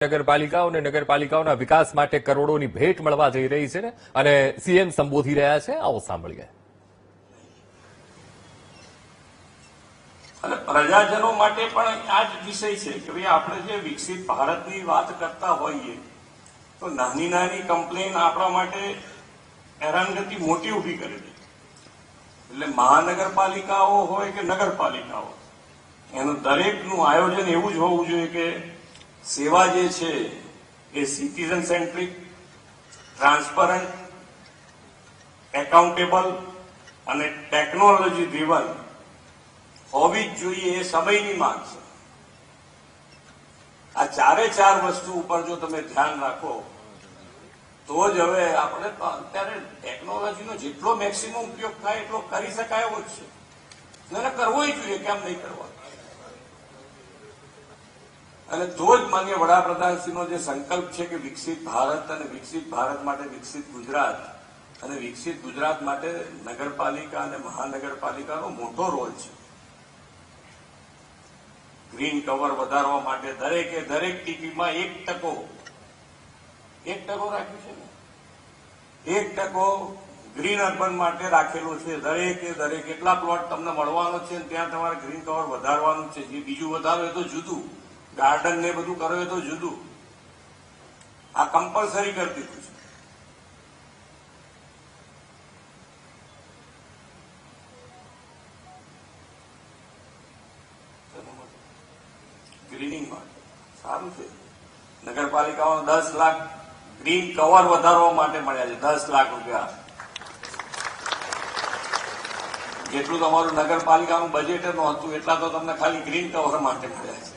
નગરપાલિકાઓ અને નગરપાલિકાઓના વિકાસ માટે કરોડોની ભેટ મળવા જઈ રહી છે ને અને સીએમ સંબોધી રહ્યા છે. આવો સાંભળીએ. અને પ્રજાજનો માટે પણ આ જ વિષય છે કે ભાઈ આપણે જે વિકસિત ભારતની વાત કરતા હોઈએ તો નાની નાની કમ્પ્લેન આપણા માટે હેરાનગતિ મોટી ઊભી કરે છે. એટલે મહાનગરપાલિકાઓ હોય કે નગરપાલિકાઓ, એનું દરેકનું આયોજન એવું જ હોવું જોઈએ કે સેવા જે છે એ સિટીઝન સેન્ટ્રિક, ટ્રાન્સપરન્ટ, એકાઉન્ટેબલ અને ટેકનોલોજી ડ્રીવન હોવી જ જોઈએ. એ સમયની માંગ છે. આ ચારે ચાર વસ્તુ ઉપર જો તમે ધ્યાન રાખો તો જ હવે આપણે અત્યારે ટેકનોલોજીનો જેટલો મેક્સિમમ ઉપયોગ થાય એટલો કરી શકાય એવો જ છે અને કરવો જોઈએ. કેમ નહીં કરવા? અને તો જ માનીય વડાપ્રધાનશ્રીનો જે સંકલ્પ છે કે વિકસિત ભારત અને વિકસિત ભારત માટે વિકસિત ગુજરાત અને વિકસિત ગુજરાત માટે નગરપાલિકા અને મહાનગરપાલિકાનો મોટો રોલ છે. ગ્રીન કવર વધારવા માટે દરેકે દરેક ટીપીમાં 1% રાખ્યું છે ને, 1% ગ્રીન અર્બન માટે રાખેલો છે. દરેકે દરેક એટલા પ્લોટ તમને મળવાનો છે ત્યાં તમારે ગ્રીન કવર વધારવાનું છે. જે બીજું વધારો એ તો જુદું, ગાર્ડન ને બધું કરો એ તો જુદું. આ કમ્પલસરી કરી દીધું છે. ગ્રીનિંગ માટે સારું છે. નગરપાલિકાઓ 10 લાખ ગ્રીન કવર વધારવા માટે મળ્યા છે. 10 લાખ રૂપિયા જેટલું તમારું નગરપાલિકાનું બજેટ નહોતું એટલા તો તમને ખાલી ગ્રીન કવર માટે મળ્યા છે.